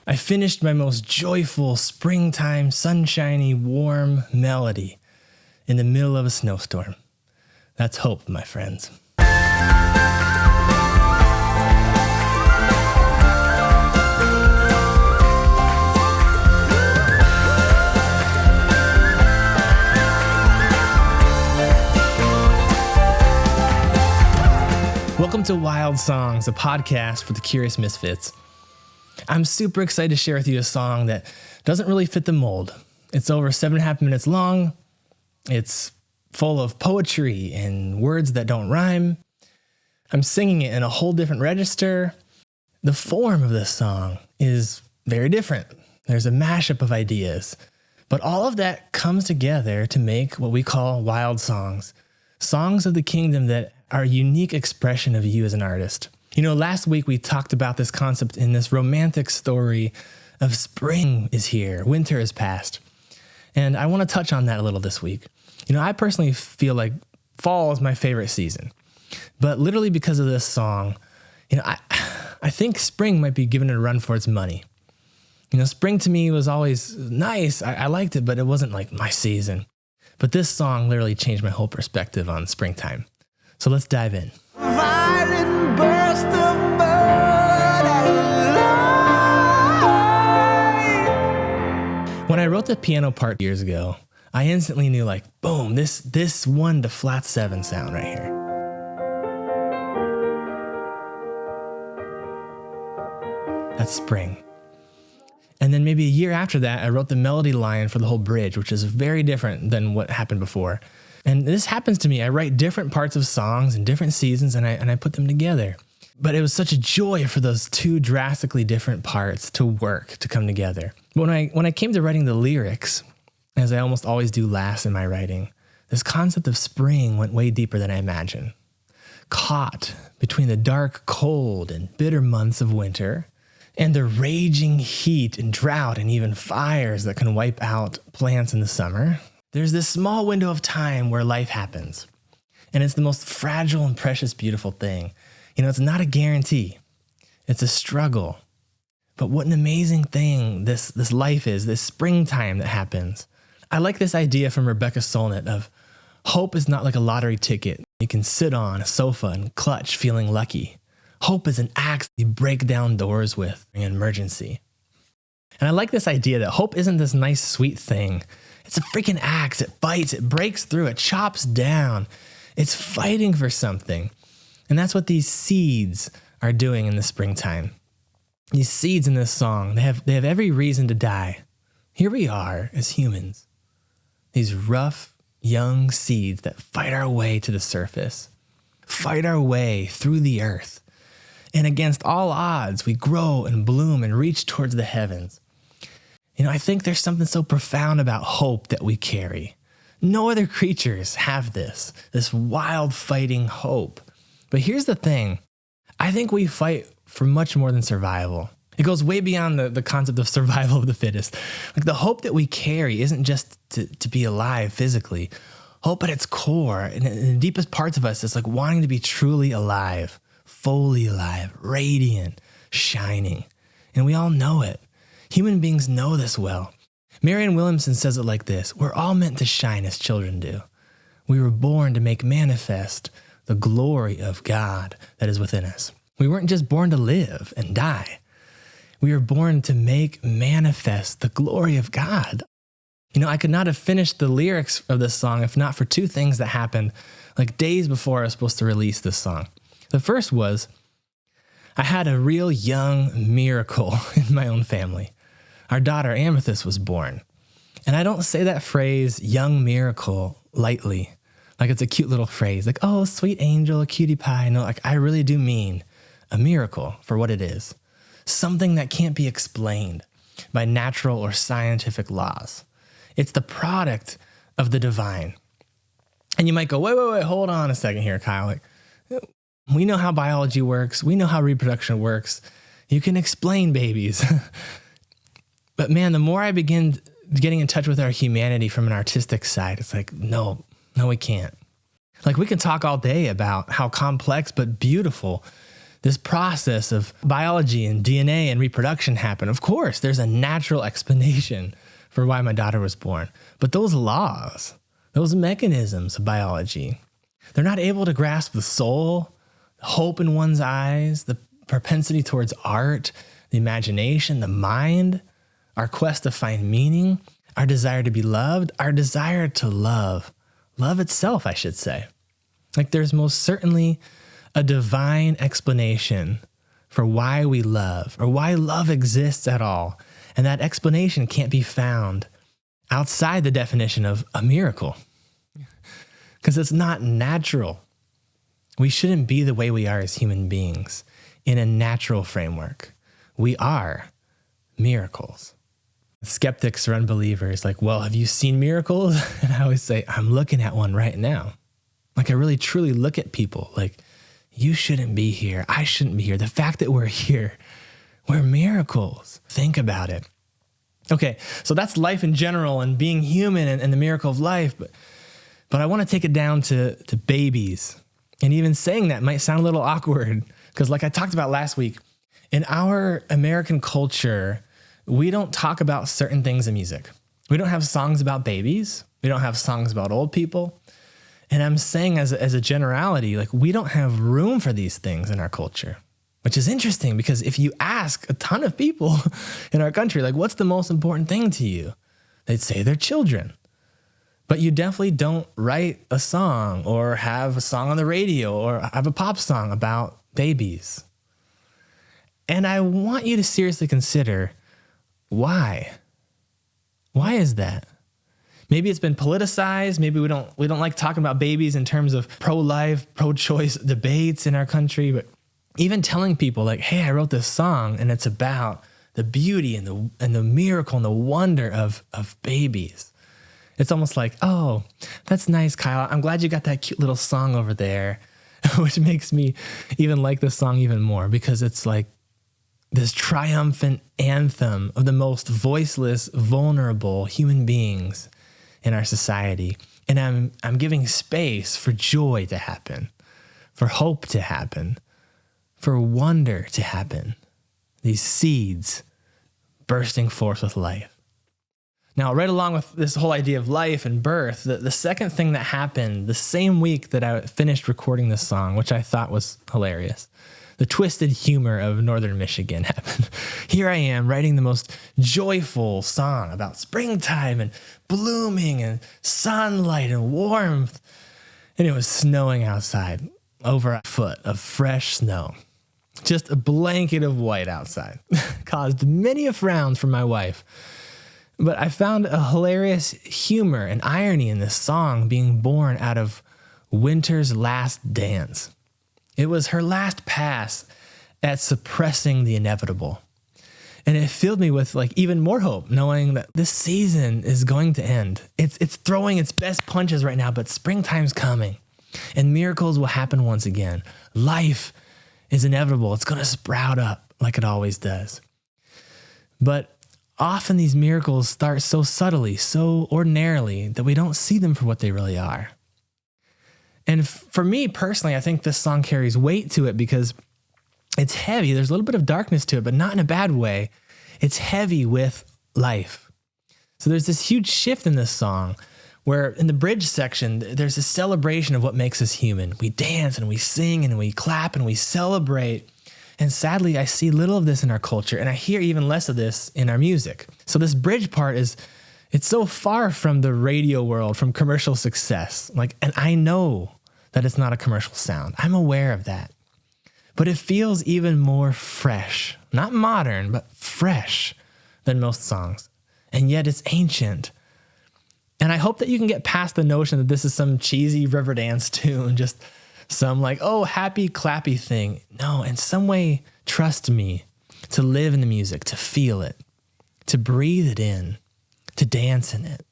I finished my most joyful, springtime, sunshiny, warm melody in the middle of a snowstorm. That's hope, my friends. Welcome to Wild Songs, a podcast for the curious misfits. I'm super excited to share with you a song that doesn't really fit the mold. It's over 7.5 minutes long. It's full of poetry and words that don't rhyme. I'm singing it in a whole different register. The form of this song is very different. There's a mashup of ideas, but all of that comes together to make what we call wild songs. Songs of the kingdom that are a unique expression of you as an artist. You know, last week we talked about this concept in this romantic story of spring is here, winter is past. And I want to touch on that a little this week. You know, I personally feel like fall is my favorite season. But literally because of this song, you know, I think spring might be given a run for its money. You know, spring to me was always nice. I liked it, but it wasn't like my season. But this song literally changed my whole perspective on springtime. So let's dive in. Violent burst of bird and light. When I wrote the piano part years ago, I instantly knew, like, boom, this 1 to flat 7 sound right here. That's spring. And then maybe a year after that, I wrote the melody line for the whole bridge, which is very different than what happened before. And this happens to me. I write different parts of songs in different seasons, and I put them together. But it was such a joy for those two drastically different parts to work, to come together. When I came to writing the lyrics, as I almost always do last in my writing, this concept of spring went way deeper than I imagined. Caught between the dark, cold, and bitter months of winter, and the raging heat and drought and even fires that can wipe out plants in the summer, there's this small window of time where life happens. And it's the most fragile and precious, beautiful thing. You know, it's not a guarantee. It's a struggle. But what an amazing thing this life is, this springtime that happens. I like this idea from Rebecca Solnit of hope is not like a lottery ticket you can sit on a sofa and clutch feeling lucky. Hope is an axe you break down doors with in an emergency. And I like this idea that hope isn't this nice, sweet thing. It's a freaking axe. It bites, it breaks through, it chops down. It's fighting for something. And that's what these seeds are doing in the springtime. These seeds in this song, they have every reason to die. Here we are as humans. These rough, young seeds that fight our way to the surface, fight our way through the earth. And against all odds, we grow and bloom and reach towards the heavens. You know, I think there's something so profound about hope that we carry. No other creatures have this wild fighting hope. But here's the thing. I think we fight for much more than survival. It goes way beyond the concept of survival of the fittest. Like the hope that we carry isn't just to be alive physically. Hope at its core, in the deepest parts of us, is like wanting to be truly alive, fully alive, radiant, shining. And we all know it. Human beings know this well. Marianne Williamson says it like this: we're all meant to shine as children do. We were born to make manifest the glory of God that is within us. We weren't just born to live and die. We were born to make manifest the glory of God. You know, I could not have finished the lyrics of this song if not for two things that happened like days before I was supposed to release this song. The first was I had a real young miracle in my own family. Our daughter Amethyst was born. And I don't say that phrase, young miracle, lightly. Like it's a cute little phrase, like, oh, sweet angel, a cutie pie. No, like I really do mean a miracle for what it is. Something that can't be explained by natural or scientific laws. It's the product of the divine. And you might go, wait, hold on a second here, Kyle. Like, we know how biology works. We know how reproduction works. You can explain babies. But man, the more I begin getting in touch with our humanity from an artistic side, it's like, no, we can't. Like we can talk all day about how complex but beautiful this process of biology and DNA and reproduction happen. Of course, there's a natural explanation for why my daughter was born. But those laws, those mechanisms of biology, they're not able to grasp the soul, hope in one's eyes, the propensity towards art, the imagination, the mind, our quest to find meaning, our desire to be loved, our desire to love itself, I should say. Like there's most certainly a divine explanation for why we love or why love exists at all. And that explanation can't be found outside the definition of a miracle because it's not natural. We shouldn't be the way we are as human beings in a natural framework. We are miracles. Skeptics or unbelievers like, well, have you seen miracles? And I always say, I'm looking at one right now. Like I really truly look at people like, you shouldn't be here. I shouldn't be here. The fact that we're here, we're miracles. Think about it. Okay, so that's life in general and being human and the miracle of life. But I want to take it down to babies. And even saying that might sound a little awkward because like I talked about last week, in our American culture, we don't talk about certain things in music. We don't have songs about babies. We don't have songs about old people. And I'm saying as a generality, like we don't have room for these things in our culture, which is interesting because if you ask a ton of people in our country, like what's the most important thing to you? They'd say they're children. But you definitely don't write a song or have a song on the radio or have a pop song about babies. And I want you to seriously consider why. Why is that? Maybe it's been politicized. Maybe we don't like talking about babies in terms of pro-life, pro-choice debates in our country. But even telling people like, hey, I wrote this song and it's about the beauty and the miracle and the wonder of babies. It's almost like, oh, that's nice, Kyle. I'm glad you got that cute little song over there, which makes me even like this song even more because it's like this triumphant anthem of the most voiceless, vulnerable human beings in our society. And I'm giving space for joy to happen, for hope to happen, for wonder to happen. These seeds bursting forth with life. Now, right along with this whole idea of life and birth, the second thing that happened the same week that I finished recording this song, which I thought was hilarious, the twisted humor of Northern Michigan happened. Here I am writing the most joyful song about springtime and blooming and sunlight and warmth. And it was snowing outside, over a foot of fresh snow. Just a blanket of white outside. Caused many a frowns from my wife. But I found a hilarious humor and irony in this song being born out of winter's last dance. It was her last pass at suppressing the inevitable. And it filled me with like even more hope, knowing that this season is going to end. It's throwing its best punches right now, but springtime's coming and miracles will happen once again. Life is inevitable. It's going to sprout up like it always does. But often these miracles start so subtly, so ordinarily that we don't see them for what they really are. And for me personally, I think this song carries weight to it because it's heavy. There's a little bit of darkness to it, but not in a bad way. It's heavy with life. So there's this huge shift in this song where in the bridge section, there's a celebration of what makes us human. We dance and we sing and we clap and we celebrate. And sadly, I see little of this in our culture, and I hear even less of this in our music. So this bridge part it's so far from the radio world, from commercial success. And I know that it's not a commercial sound. I'm aware of that. But it feels even more fresh, not modern, but fresh than most songs. And yet it's ancient. And I hope that you can get past the notion that this is some cheesy Riverdance tune, just some happy clappy thing. No, in some way, trust me, to live in the music, to feel it, to breathe it in, to dance in it.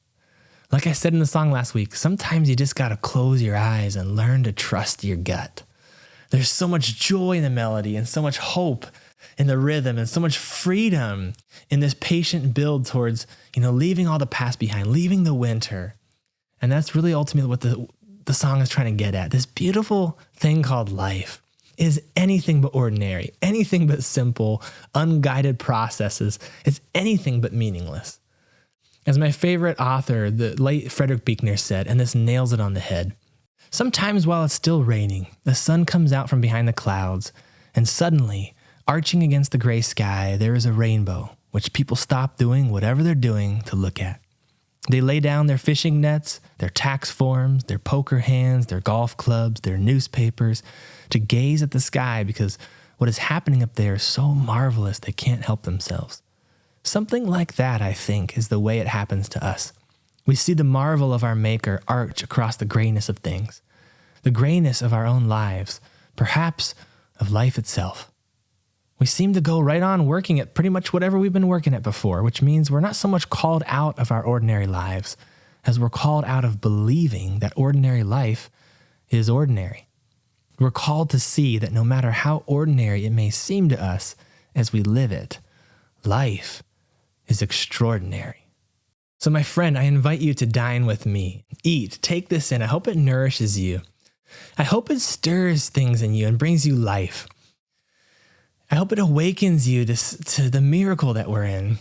Like I said in the song last week, sometimes you just got to close your eyes and learn to trust your gut. There's so much joy in the melody and so much hope in the rhythm and so much freedom in this patient build towards, leaving all the past behind, leaving the winter. And that's really ultimately what the song is trying to get at, this beautiful thing called life. is anything but ordinary, anything but simple, unguided processes. It's anything but meaningless. As my favorite author, the late Frederick Buechner, said, and this nails it on the head, sometimes while it's still raining, the sun comes out from behind the clouds, and suddenly, arching against the gray sky, there is a rainbow, which people stop doing whatever they're doing to look at. They lay down their fishing nets, their tax forms, their poker hands, their golf clubs, their newspapers, to gaze at the sky because what is happening up there is so marvelous they can't help themselves. Something like that, I think, is the way it happens to us. We see the marvel of our Maker arch across the grayness of things, the grayness of our own lives, perhaps of life itself. We seem to go right on working at pretty much whatever we've been working at before, which means we're not so much called out of our ordinary lives as we're called out of believing that ordinary life is ordinary. We're called to see that no matter how ordinary it may seem to us as we live it, life is extraordinary. So my friend, I invite you to dine with me. Eat, take this in. I hope it nourishes you. I hope it stirs things in you and brings you life. I hope it awakens you to the miracle that we're in.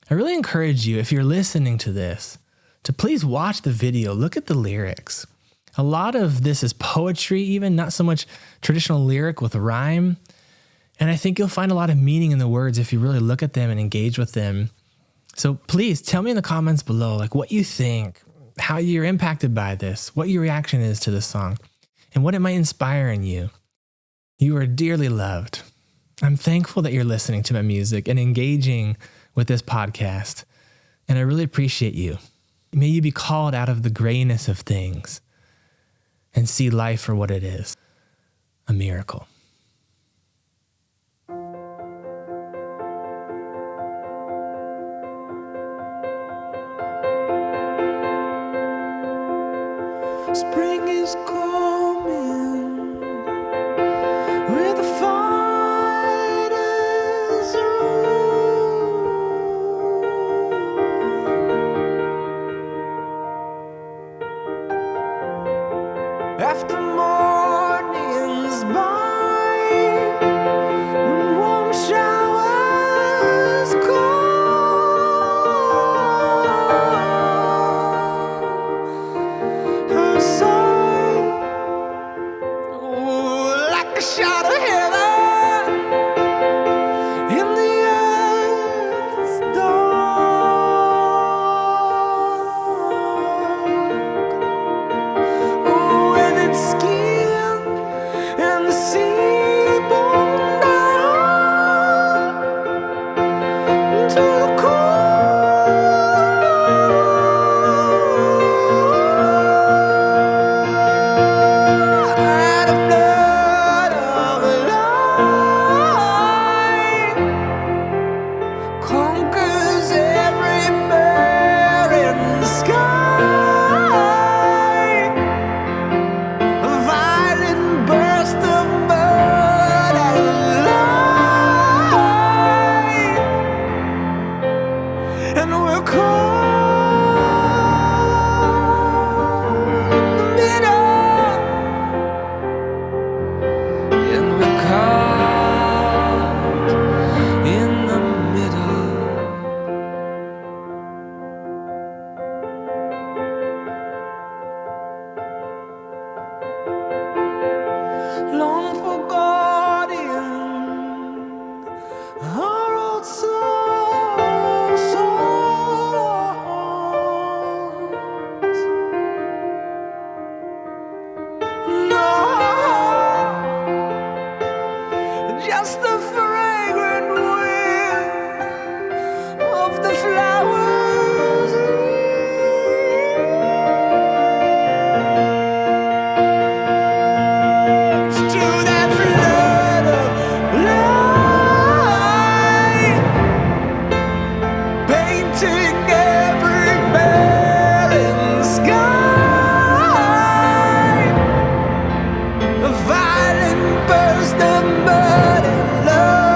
I really encourage you, if you're listening to this, to please watch the video, look at the lyrics. A lot of this is poetry even, not so much traditional lyric with rhyme. And I think you'll find a lot of meaning in the words if you really look at them and engage with them. So please tell me in the comments below, like what you think, how you're impacted by this, what your reaction is to this song, and what it might inspire in you. You are dearly loved. I'm thankful that you're listening to my music and engaging with this podcast, and I really appreciate you. May you be called out of the grayness of things and see life for what it is, a miracle. Spring is coming with the fight is on. After morning's by, when warm showers come, her sigh, oh, like a shot of heaven in the earth's dark. Oh, with its skin and the sea borne down to the core, and a flood of light conquers every barren sky. A violent burst of mud and light, and we're caught in the middle, and we're caught in the middle. Long forgotten, our old songs. No, just the fragrant wind of the flowers. To that flood of light, painting every barren sky. A violent burst of mud and love.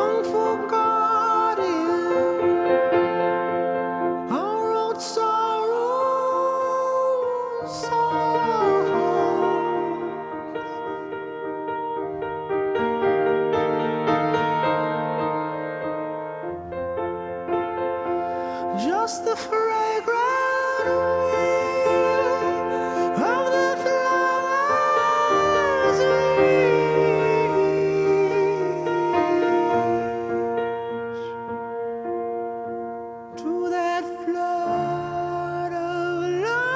long forgotten. I wrote sorrow songs, just the fragrant wind of the flowers reach to that flood of light,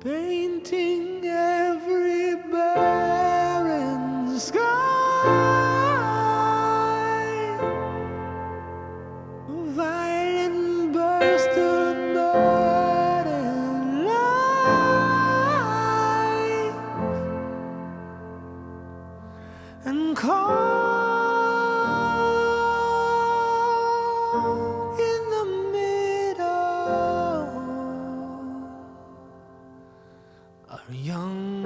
painting every barren sky. A violent burst of burning life, and caught in the middle, a young